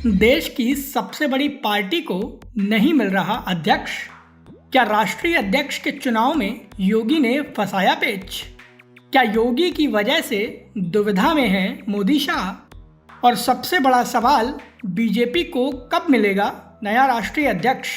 देश की सबसे बड़ी पार्टी को नहीं मिल रहा अध्यक्ष। क्या राष्ट्रीय अध्यक्ष के चुनाव में योगी ने फंसाया पेच? क्या योगी की वजह से दुविधा में है मोदी शाह? और सबसे बड़ा सवाल, बीजेपी को कब मिलेगा नया राष्ट्रीय अध्यक्ष?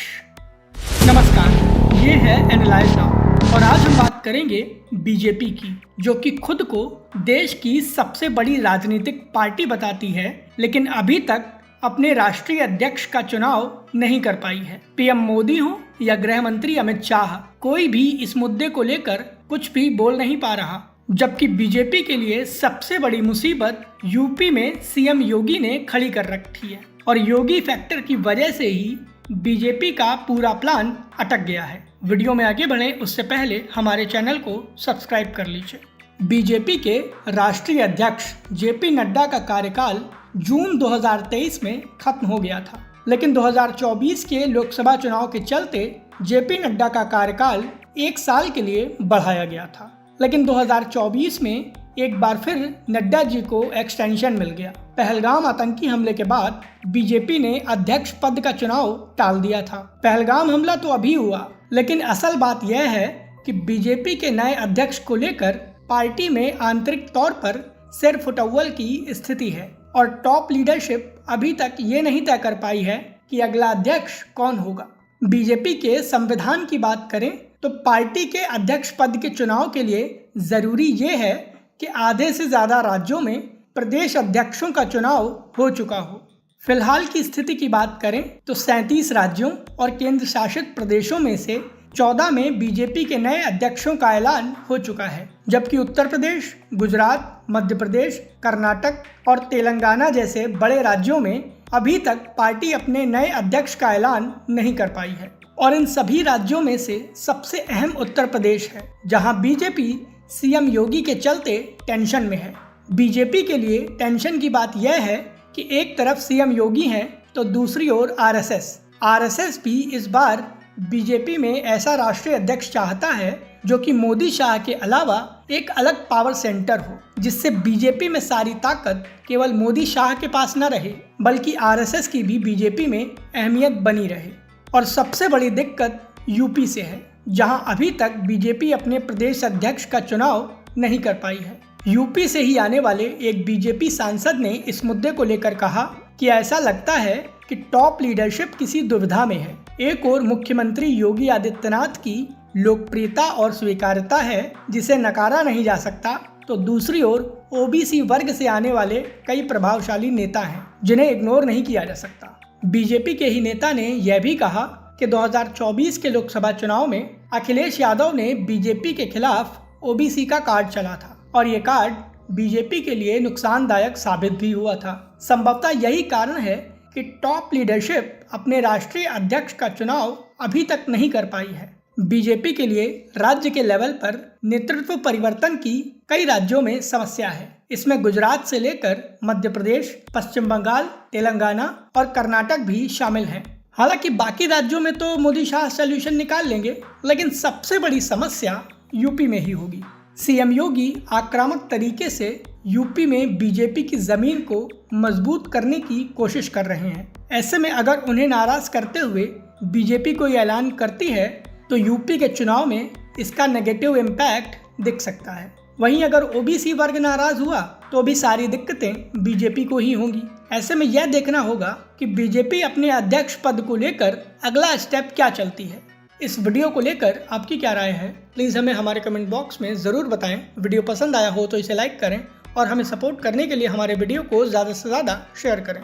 नमस्कार, ये है एनालाइज नाउ और आज हम बात करेंगे बीजेपी की, जो कि खुद को देश की सबसे बड़ी राजनीतिक पार्टी बताती है, लेकिन अभी तक अपने राष्ट्रीय अध्यक्ष का चुनाव नहीं कर पाई है। पीएम मोदी हो या गृह मंत्री अमित शाह, कोई भी इस मुद्दे को लेकर कुछ भी बोल नहीं पा रहा। जबकि बीजेपी के लिए सबसे बड़ी मुसीबत यूपी में सीएम योगी ने खड़ी कर रखी है और योगी फैक्टर की वजह से ही बीजेपी का पूरा प्लान अटक गया है। वीडियो में आगे बढ़ें उससे पहले हमारे चैनल को सब्सक्राइब कर लीजिए। बीजेपी के राष्ट्रीय अध्यक्ष जेपी नड्डा का कार्यकाल जून 2023 में खत्म हो गया था, लेकिन 2024 के लोकसभा चुनाव के चलते जेपी नड्डा का कार्यकाल 1 साल के लिए बढ़ाया गया था। लेकिन 2024 में एक बार फिर नड्डा जी को एक्सटेंशन मिल गया। पहलगाम आतंकी हमले के बाद बीजेपी ने अध्यक्ष पद का चुनाव टाल दिया था। पहलगाम हमला तो अभी हुआ, लेकिन असल बात यह है कि बीजेपी के नए अध्यक्ष को लेकर पार्टी में आंतरिक तौर पर सिर फुटअव्वल की स्थिति है और टॉप लीडरशिप अभी तक ये नहीं तय कर पाई है कि अगला अध्यक्ष कौन होगा। बीजेपी के संविधान की बात करें तो पार्टी के अध्यक्ष पद के चुनाव के लिए जरूरी ये है कि आधे से ज्यादा राज्यों में प्रदेश अध्यक्षों का चुनाव हो चुका हो। फिलहाल की स्थिति की बात करें तो 37 राज्यों और केंद्र शासित प्रदेशों में से 14 में बीजेपी के नए अध्यक्षों का ऐलान हो चुका है, जबकि उत्तर प्रदेश, गुजरात, मध्य प्रदेश, कर्नाटक और तेलंगाना जैसे बड़े राज्यों में अभी तक पार्टी अपने नए अध्यक्ष का ऐलान नहीं कर पाई है। और इन सभी राज्यों में से सबसे अहम उत्तर प्रदेश है, जहां बीजेपी सीएम योगी के चलते टेंशन में है। बीजेपी के लिए टेंशन की बात यह है कि एक तरफ सीएम योगी हैं तो दूसरी ओर आरएसएस भी इस बार बीजेपी में ऐसा राष्ट्रीय अध्यक्ष चाहता है जो कि मोदी शाह के अलावा एक अलग पावर सेंटर हो, जिससे बीजेपी में सारी ताकत केवल मोदी शाह के पास न रहे, बल्कि आरएसएस की भी बीजेपी में अहमियत बनी रहे। और सबसे बड़ी दिक्कत यूपी से है, जहां अभी तक बीजेपी अपने प्रदेश अध्यक्ष का चुनाव नहीं कर पाई है। यूपी से ही आने वाले एक बीजेपी सांसद ने इस मुद्दे को लेकर कहा कि ऐसा लगता है कि टॉप लीडरशिप किसी दुविधा में है। एक ओर मुख्यमंत्री योगी आदित्यनाथ की लोकप्रियता और स्वीकार्यता है जिसे नकारा नहीं जा सकता, तो दूसरी ओर ओबीसी वर्ग से आने वाले कई प्रभावशाली नेता हैं जिन्हें इग्नोर नहीं किया जा सकता। बीजेपी के ही नेता ने यह भी कहा कि 2024 के लोकसभा चुनाव में अखिलेश यादव ने बीजेपी के खिलाफ ओबीसी का कार्ड चला था और ये कार्ड बीजेपी के लिए नुकसानदायक साबित भी हुआ था। संभवतः यही कारण है कि टॉप लीडरशिप अपने राष्ट्रीय अध्यक्ष का चुनाव अभी तक नहीं कर पाई है। बीजेपी के लिए राज्य के लेवल पर नेतृत्व परिवर्तन की कई राज्यों में समस्या है। इसमें गुजरात से लेकर मध्य प्रदेश, पश्चिम बंगाल, तेलंगाना और कर्नाटक भी शामिल हैं। हालांकि बाकी राज्यों में तो मोदी शाह सॉल्यूशन निकाल लेंगे, लेकिन सबसे बड़ी समस्या यूपी में ही होगी। सीएम योगी आक्रामक तरीके से यूपी में बीजेपी की जमीन को मजबूत करने की कोशिश कर रहे हैं। ऐसे में अगर उन्हें नाराज करते हुए बीजेपी को ये ऐलान करती है तो यूपी के चुनाव में इसका नेगेटिव इम्पैक्ट दिख सकता है। वहीं अगर ओबीसी वर्ग नाराज हुआ तो भी सारी दिक्कतें बीजेपी को ही होंगी। ऐसे में यह देखना होगा कि बीजेपी अपने अध्यक्ष पद को लेकर अगला स्टेप क्या चलती है। इस वीडियो को लेकर आपकी क्या राय है, प्लीज़ हमें हमारे कमेंट बॉक्स में ज़रूर बताएं। वीडियो पसंद आया हो तो इसे लाइक करें और हमें सपोर्ट करने के लिए हमारे वीडियो को ज़्यादा से ज़्यादा शेयर करें।